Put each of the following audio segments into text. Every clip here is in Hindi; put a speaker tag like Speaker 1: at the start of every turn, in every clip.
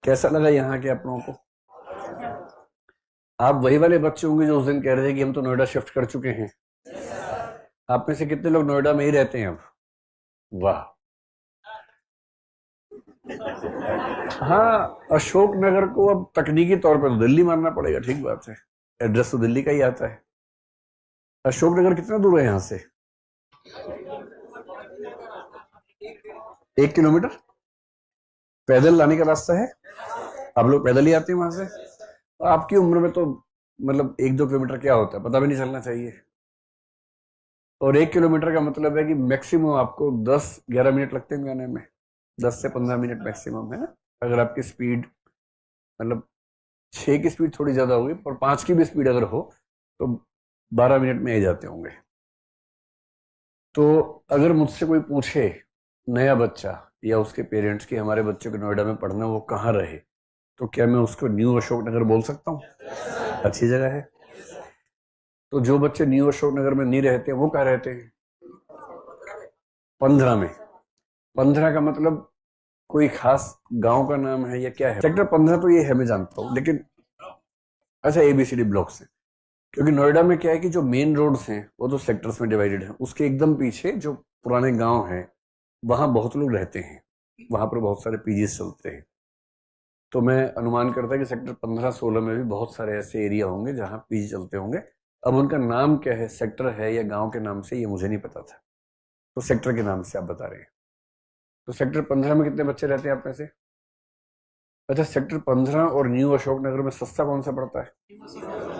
Speaker 1: कैसा लगा यहाँ के आप लोगों को? आप वही वाले बच्चे होंगे जो उस दिन कह रहे थे कि हम तो नोएडा शिफ्ट कर चुके हैं। आप में से कितने लोग नोएडा में ही रहते हैं अब? वाह। हाँ, अशोक नगर को अब तकनीकी तौर पर तो दिल्ली मानना पड़ेगा, ठीक बात है। एड्रेस तो दिल्ली का ही आता है। अशोक नगर कितना दूर है यहाँ से? 1 किलोमीटर पैदल लाने का रास्ता है? आप लोग पैदल ही आते हैं वहां से? आपकी उम्र में तो मतलब 1-2 किलोमीटर क्या होता है पता भी नहीं चलना चाहिए। और 1 किलोमीटर का मतलब है कि मैक्सिमम आपको 10-11 मिनट लगते हैं जाने में। 10 से 15 मिनट मैक्सिमम है ना। अगर आपकी स्पीड मतलब 6 की स्पीड थोड़ी ज्यादा होगी, पर 5 की भी स्पीड अगर हो तो 12 मिनट में आ जाते होंगे। तो अगर मुझसे कोई पूछे, नया बच्चा या उसके पेरेंट्स की हमारे बच्चे को नोएडा में पढ़ना, वो कहाँ रहे, तो क्या मैं उसको न्यू अशोक नगर बोल सकता हूँ? अच्छी जगह है। तो जो बच्चे न्यू अशोक नगर में नहीं रहते वो कहाँ रहते हैं? 15 में। 15 का मतलब कोई खास गांव का नाम है या क्या है? सेक्टर 15 तो ये है, मैं जानता हूँ, लेकिन अच्छा ABCD ब्लॉक से। क्योंकि नोएडा में क्या है कि जो मेन रोड्स हैं वो तो सेक्टर्स में डिवाइडेड है, उसके एकदम पीछे जो पुराने गांव हैं वहां बहुत लोग रहते हैं। वहां पर बहुत सारे पीजीज चलते हैं। तो मैं अनुमान करता कि सेक्टर 15-16 में भी बहुत सारे ऐसे एरिया होंगे जहां पीजी चलते होंगे। अब उनका नाम क्या है, सेक्टर है या गांव के नाम से, ये मुझे नहीं पता था। तो सेक्टर के नाम से आप बता रहे हैं। तो सेक्टर 15 में कितने बच्चे रहते हैं आप में से? अच्छा, सेक्टर 15 और न्यू अशोक नगर में सस्ता कौन सा पड़ता है?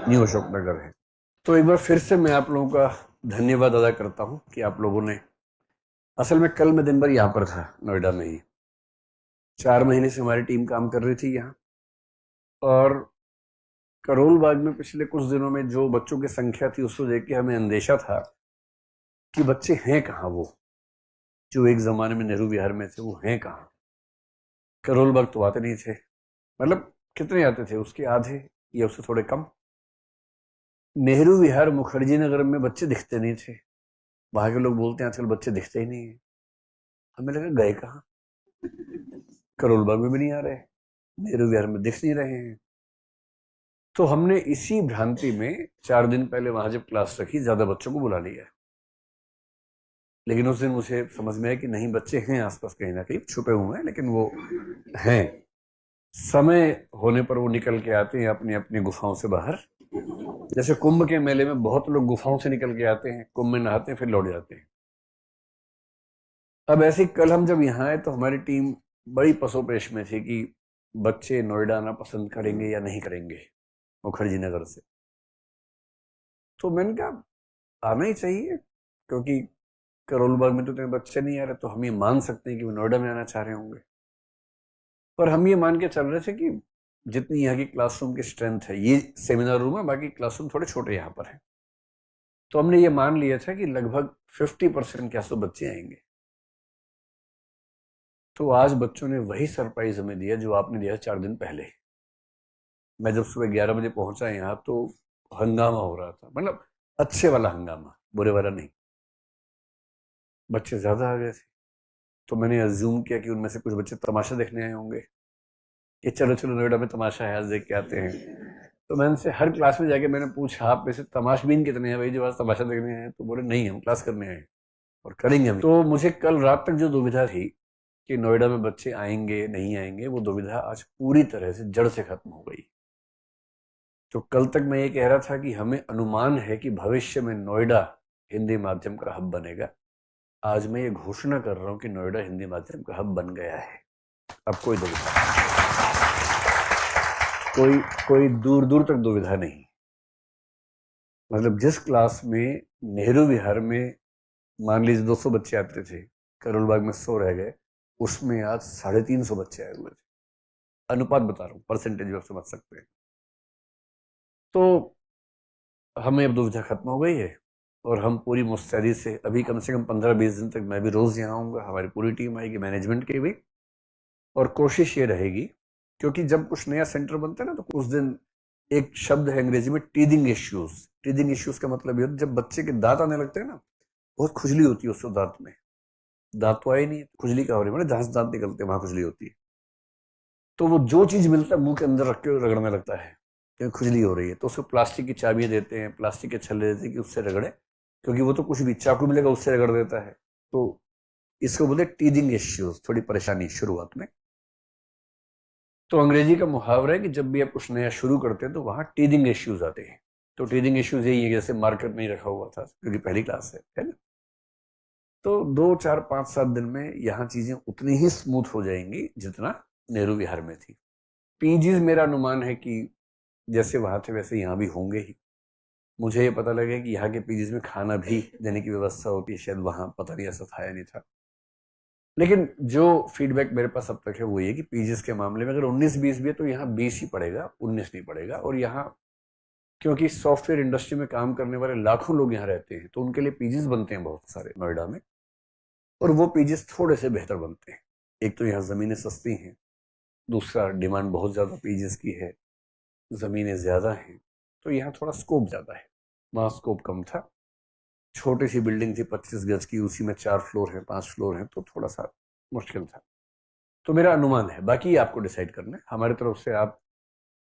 Speaker 1: न्यू अशोक नगर है। तो एक बार फिर से मैं आप लोगों का धन्यवाद अदा करता हूं कि आप लोगों ने, असल में कल मैं दिन भर यहाँ पर था नोएडा में ही। 4 महीने से हमारी टीम काम कर रही थी यहाँ। और करोल बाग में पिछले कुछ दिनों में जो बच्चों की संख्या थी उसको देख के हमें अंदेशा था कि बच्चे हैं कहाँ वो, जो एक जमाने में नेहरू विहार में थे, वो हैं कहाँ? करोल बाग तो आते नहीं थे। मतलब कितने आते थे? उसके आधे या उससे थोड़े कम। नेहरू विहार मुखर्जी नगर में बच्चे दिखते नहीं थे। वहां के लोग बोलते हैं आजकल बच्चे दिखते ही नहीं है। हमें लगा गए कहाँ? करोल बाग में भी नहीं आ रहे, नेहरू विहार में दिख नहीं रहे हैं। तो हमने इसी भ्रांति में 4 दिन पहले वहां जब क्लास रखी, ज्यादा बच्चों को बुला लिया। लेकिन उस दिन मुझे समझ में आया कि नहीं, बच्चे हैं आसपास कहीं ना कहीं छुपे हुए हैं, लेकिन वो हैं। समय होने पर वो निकल के आते हैं अपनी अपनी गुफाओं से बाहर। जैसे कुंभ के मेले में बहुत लोग गुफाओं से निकल के आते हैं, कुंभ में नहाते हैं, फिर लौट जाते हैं। अब ऐसे ही कल हम जब यहाँ आए तो हमारी टीम बड़ी पसोपेश में थी कि बच्चे नोएडा आना पसंद करेंगे या नहीं करेंगे मुखर्जी नगर से। तो मैंने कहा आना ही चाहिए, क्योंकि करोल बाग में तो तेरे बच्चे नहीं आ रहे, तो हम ये मान सकते हैं कि वो नोएडा में आना चाह रहे होंगे। पर हम ये मान के चल रहे थे कि जितनी यहाँ की क्लासरूम की स्ट्रेंथ है, ये सेमिनार रूम है, बाकी क्लासरूम थोड़े छोटे यहाँ पर है, तो हमने ये मान लिया था कि लगभग 50% के आसपास बच्चे आएंगे। तो आज बच्चों ने वही सरप्राइज हमें दिया जो आपने दिया 4 दिन पहले। मैं जब सुबह 11 बजे पहुंचा यहाँ तो हंगामा हो रहा था, मतलब अच्छे वाला हंगामा, बुरे वाला नहीं। बच्चे ज्यादा आ गए थे। तो मैंने अज्यूम किया कि उनमें से कुछ बच्चे तमाशा देखने आए होंगे कि चलो चलो नोएडा में तमाशा है, आज देख के आते हैं। तो मैंने से हर क्लास में जाके मैंने पूछा, आप में से तमाशबीन कितने हैं भाई जो आज तमाशा देखने हैं? तो बोले नहीं, हम क्लास करने आए हैं और करेंगे हम। तो मुझे कल रात तक जो दुविधा थी कि नोएडा में बच्चे आएंगे नहीं आएंगे, वो दुविधा आज पूरी तरह से जड़ से खत्म हो गई। तो कल तक मैं ये कह रहा था कि हमें अनुमान है कि भविष्य में नोएडा हिंदी माध्यम का हब बनेगा। आज मैं ये घोषणा कर रहा हूं कि नोएडा हिंदी माध्यम का हब बन गया है। अब कोई दुविधा कोई कोई दूर दूर तक दुविधा नहीं। मतलब जिस क्लास में नेहरू विहार में मान लीजिए 200 बच्चे आते थे, करोल बाग में 100 रह गए, उसमें आज 350 बच्चे आए हुए थे। अनुपात बता रहा हूँ, परसेंटेज आप समझ सकते हैं। तो हमें अब दुविधा खत्म हो गई है और हम पूरी मुस्तैदी से अभी कम से कम 15-20 दिन तक मैं भी रोज यहाँ आऊँगा, हमारी पूरी टीम आएगी, मैनेजमेंट की भी। और कोशिश ये रहेगी, क्योंकि जब कुछ नया सेंटर बनता है ना, तो उस दिन एक शब्द है अंग्रेजी में, टीदिंग इश्यूज। टीदिंग इश्यूज का मतलब ये होता है जब बच्चे के दांत आने लगते हैं ना, बहुत खुजली होती है उससे दांत में। दांत तो आए नहीं, खुजली का हो रही है, मतलब जहां से दांत निकलते हैं वहां खुजली होती है। तो वो जो चीज मिलता है मुंह के अंदर रख के रगड़ने लगता है क्योंकि खुजली हो रही है, तो उसको प्लास्टिक की चाबियां देते हैं, प्लास्टिक के छल्ले देते हैं कि उससे रगड़े, क्योंकि वो तो कुछ भी चाकू मिलेगा उससे रगड़ देता है। तो इसको बोलते टीदिंग इश्यूज, थोड़ी परेशानी शुरुआत में। तो अंग्रेजी का मुहावरा है कि जब भी आप कुछ नया शुरू करते हैं तो वहां टीदिंग इश्यूज आते हैं। तो टीदिंग इश्यूज यही है, जैसे मार्कर नहीं रखा हुआ था क्योंकि पहली क्लास है ना। तो 2 4 5 7 दिन में यहाँ चीजें उतनी ही स्मूथ हो जाएंगी जितना नेहरू विहार में थी। पीजीज मेरा अनुमान है कि जैसे वहां थे वैसे यहाँ भी होंगे ही। मुझे ये पता लगा कि यहाँ के पीजीज में खाना भी देने की व्यवस्था होती है, शायद वहां पता नहीं ऐसा था या नहीं था। लेकिन जो फीडबैक मेरे पास अब तक है वो ये कि पीजीज के मामले में अगर 19 20 भी है तो यहाँ 20 ही पड़ेगा, 19 नहीं पड़ेगा। और यहाँ क्योंकि सॉफ्टवेयर इंडस्ट्री में काम करने वाले लाखों लोग यहाँ रहते हैं तो उनके लिए पीजीज बनते हैं बहुत सारे नोएडा में, और वो पीजीज थोड़े से बेहतर बनते हैं। एक तो यहाँ जमीनें सस्ती हैं, दूसरा डिमांड बहुत ज्यादा पीजीज की है, जमीनें ज्यादा हैं, तो यहाँ थोड़ा स्कोप ज्यादा है। वहाँ स्कोप कम था, छोटी सी बिल्डिंग थी 25 गज की, उसी में 4 फ्लोर हैं 5 फ्लोर हैं, तो थोड़ा सा मुश्किल था। तो मेरा अनुमान है, बाकी आपको डिसाइड करना है। हमारी तरफ से आप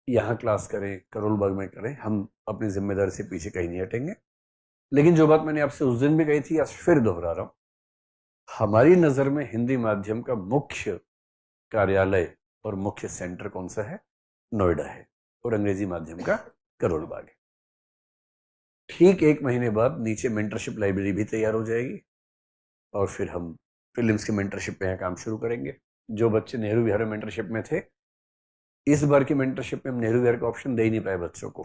Speaker 1: यहाँ क्लास करें, करोल बाग में करें, हम अपनी जिम्मेदारी से पीछे कहीं नहीं हटेंगे। लेकिन जो बात मैंने आपसे उस दिन भी कही थी आज फिर दोहरा रहा हूं, हमारी नजर में हिंदी माध्यम का मुख्य कार्यालय और मुख्य सेंटर कौन सा है? नोएडा है, और अंग्रेजी माध्यम का करोल बाग है। ठीक 1 महीने बाद नीचे मेंटरशिप लाइब्रेरी भी तैयार हो जाएगी और फिर हम फिल्म्स की मेंटरशिप पे यहाँ काम शुरू करेंगे। जो बच्चे नेहरू विहार मेंटरशिप में थे, इस बार की मेंटरशिप में हम नेहरू विहार का ऑप्शन दे ही नहीं पाए बच्चों को,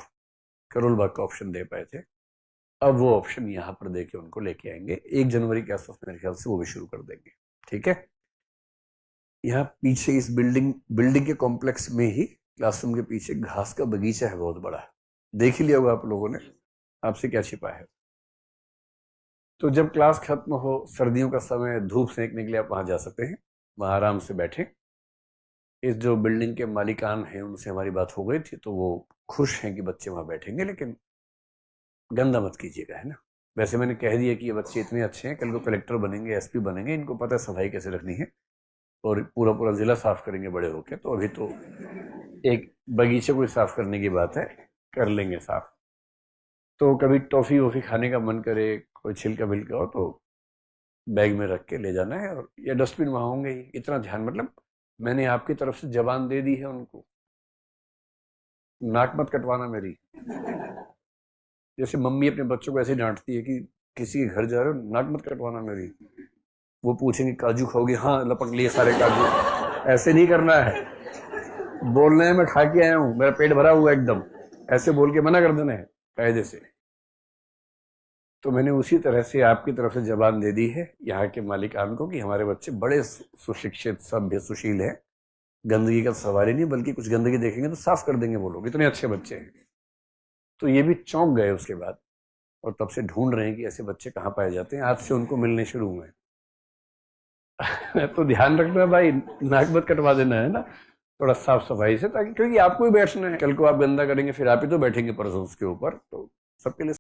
Speaker 1: करोल बाग का ऑप्शन दे पाए थे। अब वो ऑप्शन यहाँ पर देके उनको लेके आएंगे 1 जनवरी के आसपास, मेरे ख्याल से वो भी शुरू कर देंगे। ठीक है, यहाँ पीछे इस बिल्डिंग के कॉम्प्लेक्स में ही क्लासरूम के पीछे घास का बगीचा है बहुत बड़ा, देख ही लिया होगा आप लोगों ने, आपसे क्या छिपा है। तो जब क्लास खत्म हो, सर्दियों का समय, धूप सेंकने के लिए आप वहां जा सकते हैं, वहां आराम से बैठे। इस जो बिल्डिंग के मालिकान हैं उनसे हमारी बात हो गई थी, तो वो खुश हैं कि बच्चे वहां बैठेंगे, लेकिन गंदा मत कीजिएगा, है ना। वैसे मैंने कह दिया कि ये बच्चे इतने अच्छे हैं, कल को कलेक्टर बनेंगे, एसपी बनेंगे, इनको पता है सफाई कैसे रखनी है, और पूरा पूरा जिला साफ करेंगे बड़े होके। तो अभी तो एक बगीचे को साफ करने की बात है, कर लेंगे साफ। तो कभी टॉफी वॉफी खाने का मन करे, कोई छिलका विलका हो तो बैग में रख के ले जाना है, और ये डस्टबिन वहां होंगे ही। इतना ध्यान, मतलब मैंने आपकी तरफ से जबान दे दी है उनको, नाक मत कटवाना मेरी। जैसे मम्मी अपने बच्चों को ऐसे डांटती है कि किसी के घर जा रहे हो, नाक मत कटवाना मेरी। वो पूछेंगे काजू खाओगे? हाँ, लपक लिए सारे काजू। ऐसे नहीं करना है, बोलना है मैं खा के आया हूं, मेरा पेट भरा हुआ एकदम, ऐसे बोल के मना कर देना है कायदे से। तो मैंने उसी तरह से आपकी तरफ से जबान दे दी है यहाँ के मालिकान को कि हमारे बच्चे बड़े सुशिक्षित, सभ्य, सुशील हैं, गंदगी का सवाल ही नहीं, बल्कि कुछ गंदगी देखेंगे तो साफ कर देंगे वो लोग, इतने अच्छे बच्चे हैं। तो ये भी चौंक गए उसके बाद, और तब से ढूंढ रहे हैं कि ऐसे बच्चे कहाँ पाए जाते हैं। आज से उनको मिलने शुरू हुए। तो ध्यान रखना भाई, नाक मत कटवा देना, है ना, थोड़ा साफ सफाई से, ताकि क्योंकि आपको ही बैठना है, कल को आप गंदा करेंगे फिर आप ही तो बैठेंगे परसों उसके ऊपर, तो सबके लिए